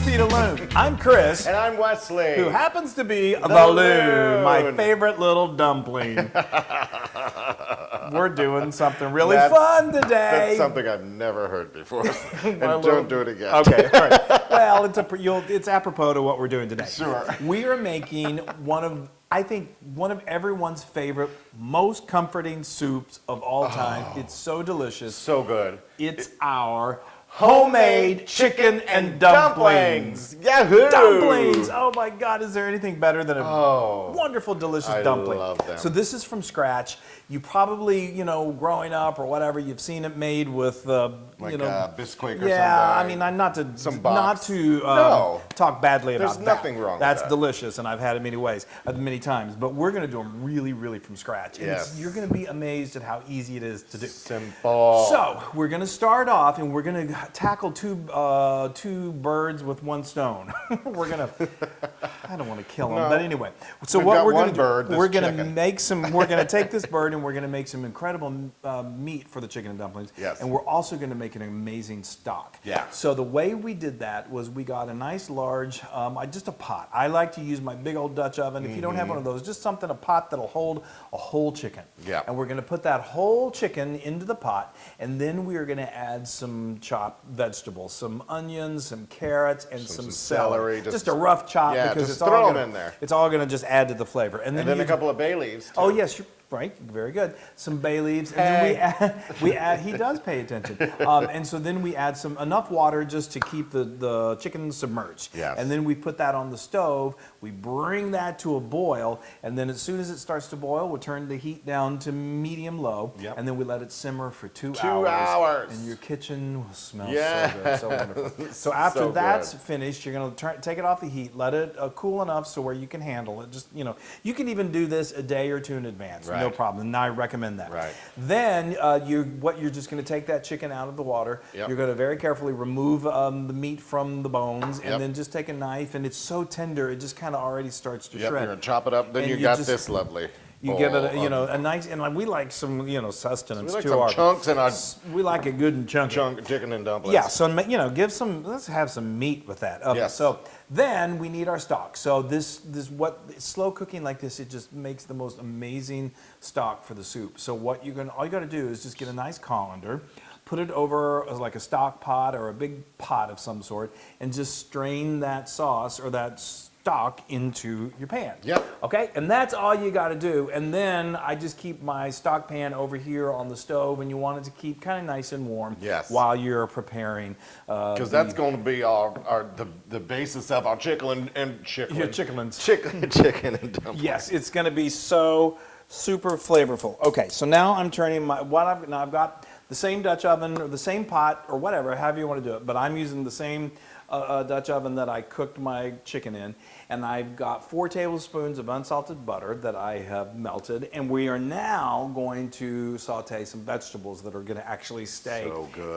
feet of Loon. I'm Chris. And I'm Wesley. Who happens to be the Loon. Loon, my favorite little dumpling. We're doing something really fun today. That's something I've never heard before. And don't do it again. Okay, all right. Well, it's apropos to what we're doing today. Sure. We are making one of everyone's favorite, most comforting soups of all time. It's so delicious. So good. It's our homemade chicken and dumplings. Yahoo! Dumplings! Oh my God, is there anything better than a wonderful, delicious dumpling? I love them. So this is from scratch. You probably, growing up or whatever, you've seen it made with, Like Bisquick or something. Yeah, I mean, not to talk badly about that. There's nothing wrong with That's that. delicious, and I've had it many times. But we're going to do them really, really from scratch. And Yes. you're going to be amazed at how easy it is to do. Simple. So we're going to start off, and we're going to tackle two birds with one stone. We're going to. I don't want to kill them, but anyway. So what we're going to do? We're going to make some. We're going to take this bird, and we're going to make some incredible meat for the chicken and dumplings. Yes. And we're also going to make an amazing stock. Yeah. So the way we did that was we got a nice large, just a pot. I like to use my big old Dutch oven. If you don't have one of those, just a pot that'll hold a whole chicken. Yeah. And we're going to put that whole chicken into the pot, and then we are going to add some chopped vegetables, some onions, some carrots, and some celery. Just a rough chop, because just it's all throw gonna, them in there. It's all going to just add to the flavor. And then a couple of bay leaves, too. Oh, yes, you're right. Very good. Some bay leaves. And then we add, he does pay attention. And so then we add enough water just to keep the chicken submerged. Yes. And then we put that on the stove. We bring that to a boil. And then as soon as it starts to boil, we turn the heat down to medium-low. Yep. And then we let it simmer for 2 hours. 2 hours. And your kitchen will smell Yeah. so good, so wonderful. So after that's finished, you're going to take it off the heat, let it cool enough so where you can handle it. Just, you can even do this a day or two in advance. Right. No problem. And I recommend that. Right. Then you're just going to take that chicken out of the water. Yep. You're going to very carefully remove the meat from the bones, and Yep. then just take a knife, and it's so tender it just kind of already starts to Yep, shred. you're going to chop it up. Then And you you got just- this lovely You give it a nice, and we like some sustenance We like to some our chunks in our we like it good and chunky. chicken and dumplings. Yeah, so let's have some meat with that. Okay, Yes. so then we need our stock. So slow cooking like this, it just makes the most amazing stock for the soup. So all you got to do is just get a nice colander, put it over like a stock pot or a big pot of some sort, and just strain that sauce or that stock into your pan. Yep. Okay, and that's all you got to do. And then I just keep my stock pan over here on the stove, and you want it to keep kind of nice and warm. Yes. While you're preparing. Because that's going to be the basis of our chicken and chicken. Your chickenlins. Chicken and dumplings. Yes, it's going to be so super flavorful. Okay, so now I'm turning I've got the same Dutch oven or the same pot or whatever, however you want to do it, but I'm using the same Dutch oven that I cooked my chicken in, and I've got 4 tablespoons of unsalted butter that I have melted, and we are now going to saute some vegetables that are going to actually stay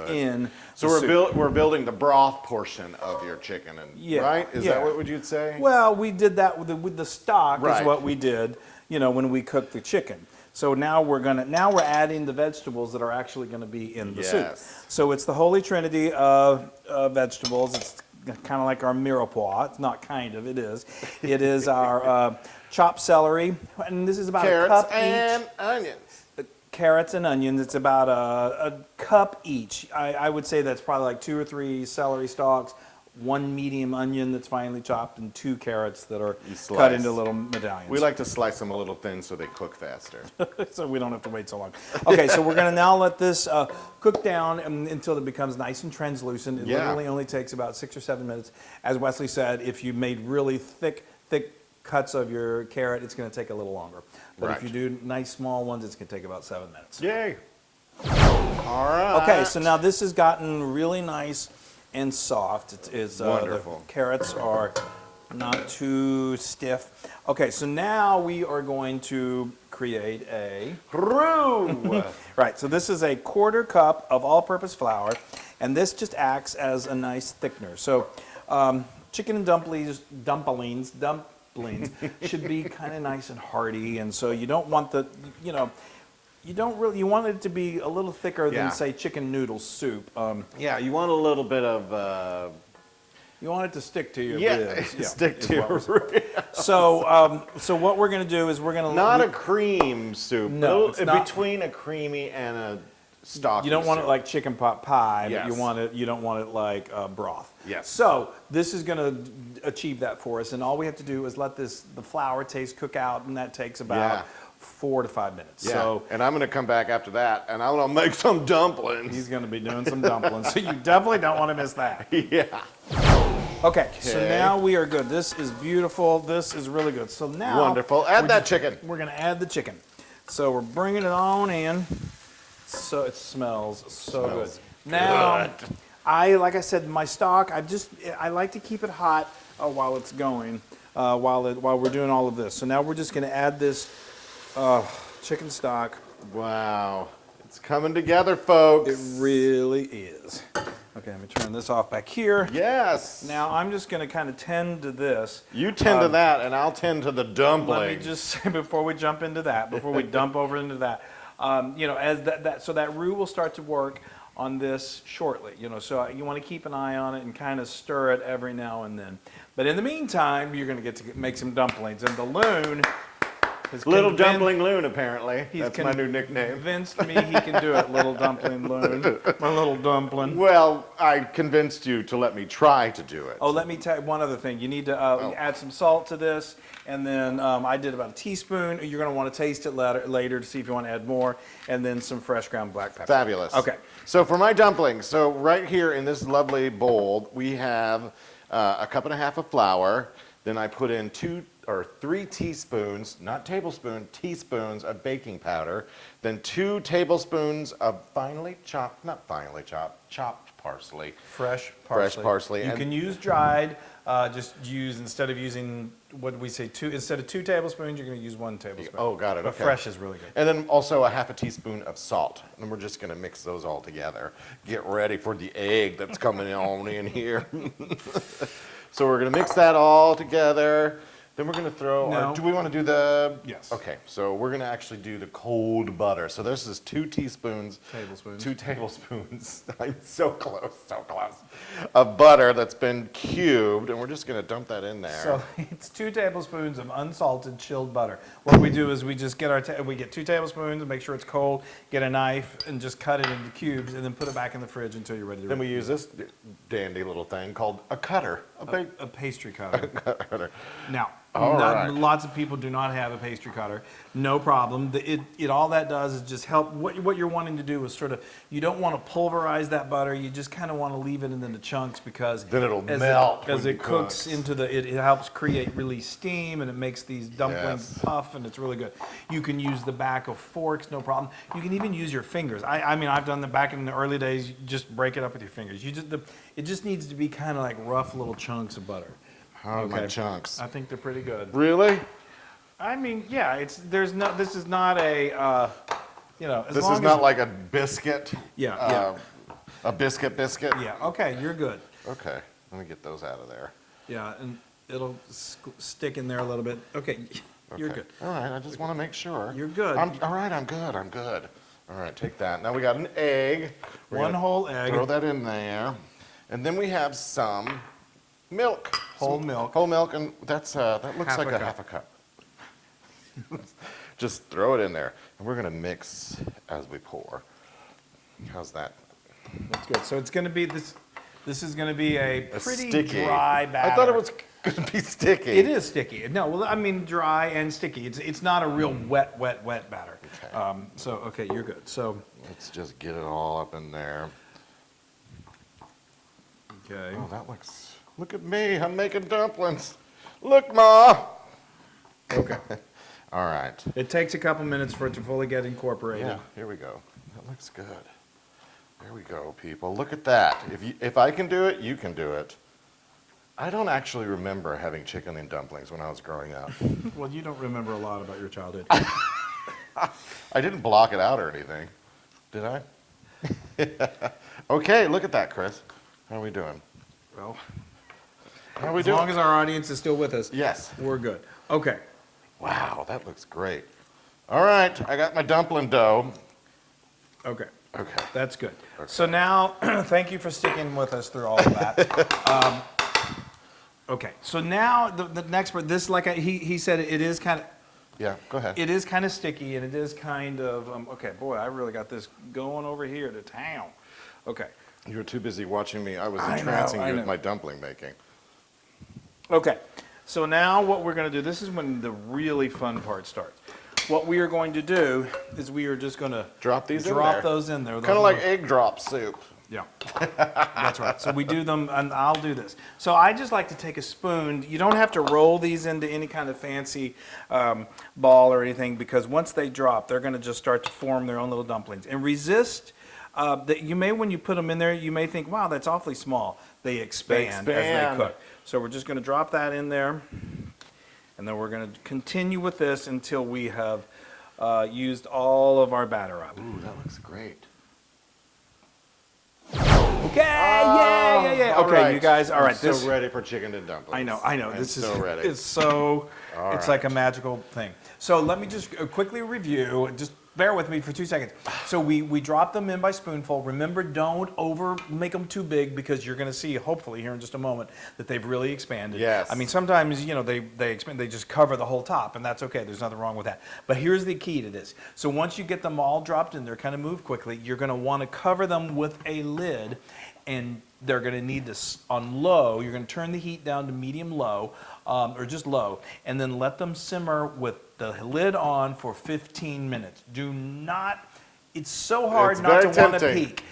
in. So we're building the broth portion of your chicken, right? Is that what you'd say? Well, we did that with the stock. Right. Is what we did, when we cooked the chicken. So now we're adding the vegetables that are actually going to be in the soup. So it's the holy trinity of vegetables. It's kind of like our mirepoix. It's not kind of, it is. It is our chopped celery, and this is about a cup and each. onions. Carrots and onions. It's about a cup each. I would say that's probably like 2 or 3 celery stalks, 1 medium onion that's finely chopped, and 2 carrots that are cut into little medallions. We like to slice them a little thin so they cook faster. So we don't have to wait so long. Okay, so we're going to now let this cook down until it becomes nice and translucent. It literally only takes about 6 or 7 minutes. As Wesley said, if you made really thick cuts of your carrot, it's going to take a little longer. But if you do nice small ones, it's going to take about 7 minutes. Yay. All right. Okay, so now this has gotten really nice and soft. It's wonderful. The carrots are not too stiff. Okay, so now we are going to create a Roux. Right, so this is a 1/4 cup of all-purpose flour, and this just acts as a nice thickener. So chicken and dumplings should be kind of nice and hearty, and so you don't want you want it to be a little thicker than, say, chicken noodle soup. Yeah, you want a little bit of You want it to stick to your Yeah, ribs. stick to your ribs. So what we're going to do is we're going to Not a cream soup. No, it's not. Between a creamy and a stocky. You don't want soup. it like chicken pot pie, Yes. but you don't want it like broth. Yes. So this is going to achieve that for us, and all we have to do is let the flour taste cook out, and that takes about 4 to 5 minutes. Yeah. So And I'm going to come back after that, and I'm going to make some dumplings. he's going to be doing some dumplings, so you definitely don't want to miss that. Yeah. Okay, so now we are good. This is beautiful. This is really good. So now Wonderful. Add that chicken. We're going to add the chicken. So we're bringing it on in. So it smells so good. Now, like I said, my stock, I like to keep it hot while it's going, while we're doing all of this. So now we're just going to add this chicken stock. Wow. It's coming together, folks. It really is. Okay, let me turn this off back here. Yes. Now I'm just going to kind of tend to this. You tend to that, and I'll tend to the dumpling. Let me just say before we jump into that, before we dump over into that, as so that roux will start to work on this shortly. So you want to keep an eye on it and kind of stir it every now and then. But in the meantime, you're going to get to make some dumplings, and the Loon. Little Dumpling Loon, apparently. That's my new nickname. Convinced me he can do it, Little Dumpling Loon. My little dumpling. Well, I convinced you to let me try to do it. Oh, let me tell you one other thing. You need to add some salt to this, and then I did about a teaspoon. You're going to want to taste it later to see if you want to add more, and then some fresh ground black pepper. Fabulous. Okay. So for my dumplings, so right here in this lovely bowl, we have a cup and a half of flour. Then I put in 3 teaspoons, not tablespoons, teaspoons of baking powder. Then 2 tablespoons of chopped parsley. Fresh parsley. Fresh parsley. You can use dried. Instead of using, what did we say, instead of 2 tablespoons, you're going to use 1 tablespoon. Oh, got it. But okay. fresh is really good. And then also a half a teaspoon of salt. And we're just going to mix those all together. Get ready for the egg that's coming on in here. So we're going to mix that all together. Then we're going to throw, do we want to do the? Yes. Okay, so we're going to actually do the cold butter. So this is 2 teaspoons. 2 tablespoons. I'm so close, of butter that's been cubed, and we're just going to dump that in there. So it's 2 tablespoons of unsalted chilled butter. What we do is we just get we get 2 tablespoons and make sure it's cold, get a knife and just cut it into cubes, and then put it back in the fridge until you're ready to. Then we use this dandy little thing called a cutter. A pastry cutter. Cutter. Now, right. Lots of people do not have a pastry cutter. No problem. All that does is just help. What you're wanting to do is sort of, you don't want to pulverize that butter. You just kind of want to leave it in the chunks, because then it'll melt as it cooks into it helps create really steam, and it makes these dumplings puff, and it's really good. You can use the back of forks, no problem. You can even use your fingers. I mean, I've done that back in the early days. You just break it up with your fingers. It just needs to be kind of like rough little chunks of butter. How are my chunks? I think they're pretty good. Really? I mean, yeah. This is not a, This is not like a biscuit. Yeah. A biscuit. Yeah. Okay, you're good. Okay, let me get those out of there. Yeah, and it'll stick in there a little bit. Okay, you're good. All right, I just want to make sure. You're good. All right, I'm good. All right, take that. Now we got an egg. One whole egg. Throw that in there. And then we have some milk. Whole milk. Whole milk, and that looks like half a cup. Just throw it in there. And we're going to mix as we pour. How's that? That's good. So it's going to be this is going to be a pretty sticky. dry batter. I thought it was going to be sticky. It is sticky. No, well, I mean dry and sticky. It's not a real wet batter. Okay. Okay, you're good. So let's just get it all up in there. Okay. Oh, that looks. Look at me. I'm making dumplings. Look, Ma. Okay. All right. It takes a couple minutes for it to fully get incorporated. Yeah, here we go. That looks good. There we go, people. Look at that. If I can do it, you can do it. I don't actually remember having chicken and dumplings when I was growing up. Well, you don't remember a lot about your childhood. I didn't block it out or anything. Did I? Okay, look at that, Chris. How are we doing? Well, how are we as doing? long as our audience is still with us, yes, we're good. Okay. Wow, that looks great. All right, I got my dumpling dough. Okay. Okay. That's good. Okay. So now, thank you for sticking with us through all of that. Okay, so now the next part, this like he said, it is kind of. Yeah, go ahead. It is kind of sticky, and it is kind of, okay, boy, I really got this going over here to town. Okay. You were too busy watching me. I was I know, entrancing I you know. with my dumpling making. Okay, so now what we're going to do, this is when the really fun part starts. What we are going to do is we are just going to Drop these in there. drop those in there. Kind of like egg drop soup. Yeah, that's right. So we do them, and I'll do this. So I just like to take a spoon. You don't have to roll these into any kind of fancy ball or anything, because once they drop, they're going to just start to form their own little dumplings. And resist that you may, when you put them in there, you may think, wow, that's awfully small. They expand as they cook. So we're just going to drop that in there, and then we're going to continue with this until we have used all of our batter up. Ooh, that looks great. Okay, yeah. All Okay, right. you guys, all right. I'm so ready for chicken and dumplings. I know. I'm This so is ready. It's so. All it's right. like a magical thing. So let me just quickly review. Just bear with me for 2 seconds. So we drop them in by spoonful. Remember, don't make them too big, because you're going to see, hopefully here in just a moment, that they've really expanded. Yes. I mean, sometimes they expand. They just cover the whole top, and that's okay. There's nothing wrong with that. But here's the key to this. So once you get them all dropped in there, kind of move quickly. You're going to want to cover them with a lid, and they're going to need this on low. You're going to turn the heat down to medium low, or just low, and then let them simmer with the lid on for 15 minutes. Do not, it's so hard It's not to very want to tempting. peek.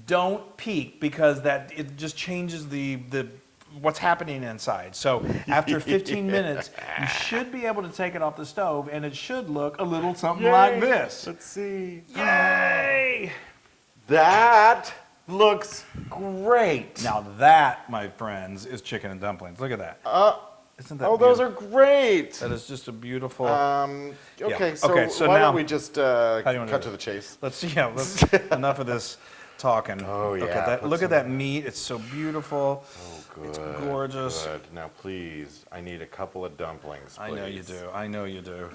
Don't peek, because it just changes the what's happening inside. So after 15 minutes, you should be able to take it off the stove, and it should look a little something like this. Let's see. Yay! That looks great. Now that, my friends, is chicken and dumplings. Look at that. Isn't that Oh, those beautiful? are great. That is just a beautiful. Okay, Yeah. so, Okay, so why now- don't we just do you wanna cut do to the chase? Let's enough of this talking. Oh, Look yeah, at that. put Look at some- that meat. It's so beautiful. Oh, good. It's gorgeous. Good. Now, please, I need a couple of dumplings, please. I know you do. I know you do.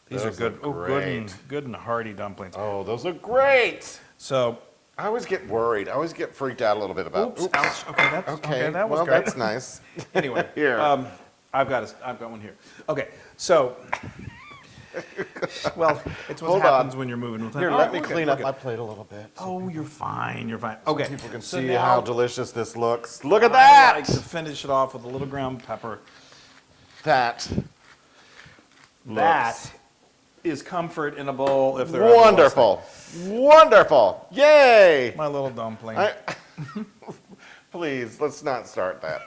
These Those are good. look Oh, great. good and hearty dumplings. Oh, those look great. So, I always get worried. I always get freaked out a little bit about. oops, ouch. Okay, that's okay. That was well, great. that's nice. Anyway, Here. I've got one here. Okay, so. Well, it's what Hold happens on. when you're moving with Here, Oh, let me we're good, clean we're up good. my plate a little bit. Oh, you're fine. You're fine. Okay. People can so see now how delicious this looks. Look at I that. like to finish it off with a little ground pepper. That. That is comfort in a bowl. If there Wonderful. Wonderful. Yay. my little dumpling. Please, let's not start that.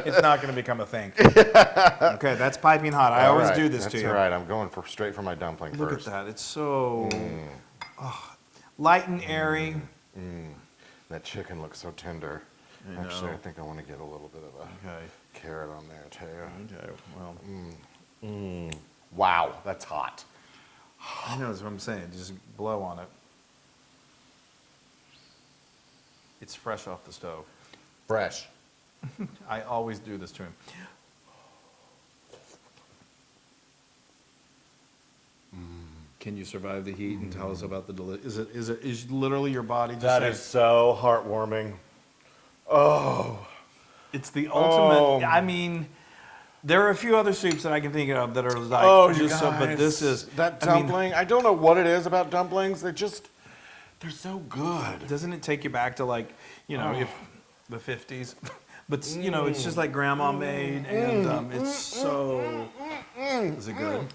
It's not going to become a thing. Okay, that's piping hot. I always do this to you. That's right. I'm going straight for my dumpling Look first. at that. It's so light and airy. That chicken looks so tender. I Actually, know. I think I want to get a little bit of a Okay. carrot on there too. Okay. Well, Wow, that's hot. I know that's what I'm saying. Just blow on it. It's fresh off the stove. Fresh. I always do this to him. Can you survive the heat and tell us about the is literally your body just That saying, is so heartwarming. Oh. it's the ultimate. Oh. I mean, there are a few other soups that I can think of that are like Oh, you just so, but this is that I mean, dumpling. I don't know what it is about dumplings. They're so good. doesn't it take you back to like, if the 50s? But it's just like grandma made, and it's so. Is it good?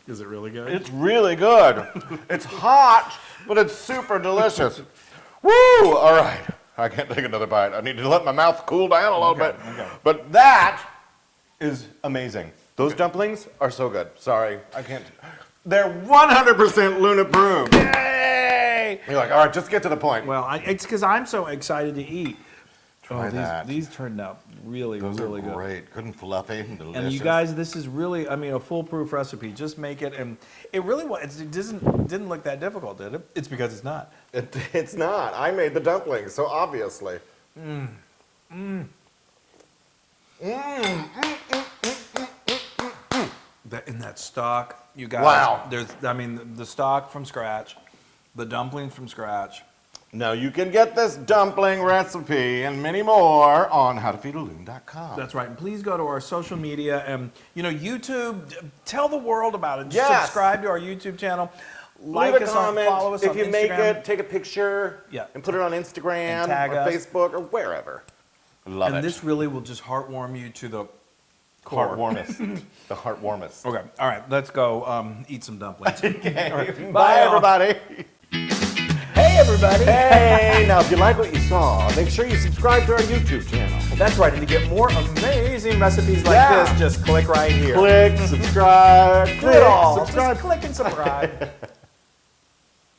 Is it really good? It's really good. It's hot, but it's super delicious. Woo! All right. I can't take another bite. I need to let my mouth cool down a little Okay, bit. okay. But that is amazing. Those dumplings are so good. Sorry, I can't. They're 100% Loon approved. Yay! You're like, all right, just get to the point. Well, it's because I'm so excited to eat. Try that. These turned out really, Those really are good. great. Good and fluffy and delicious. And you guys, this is really, a foolproof recipe. Just make it, and it really was. It didn't look that difficult, did it? It's because it's not. It's not. I made the dumplings, so obviously. That stock, you guys. Wow. The stock from scratch, the dumplings from scratch. Now you can get this dumpling recipe and many more on howtofeedaloon.com. That's right. And please go to our social media and, YouTube, tell the world about it. Yes. Subscribe to our YouTube channel. Leave Like a us comment. follow us if on you Instagram. make it, take a picture Yeah. and put it on Instagram And tag or us. Facebook or wherever. Love And it. this really will just heartwarm you to the core. Heartwarmest. The heartwarmest. Okay. All right. Let's go eat some dumplings. Okay. All right. Bye, all. everybody. Hey, everybody. Hey, now if you like what you saw, make sure you subscribe to our YouTube channel. That's right. And to get more amazing recipes like Yeah. this, just click right here. Click, subscribe, Do it all. subscribe. Just click and subscribe.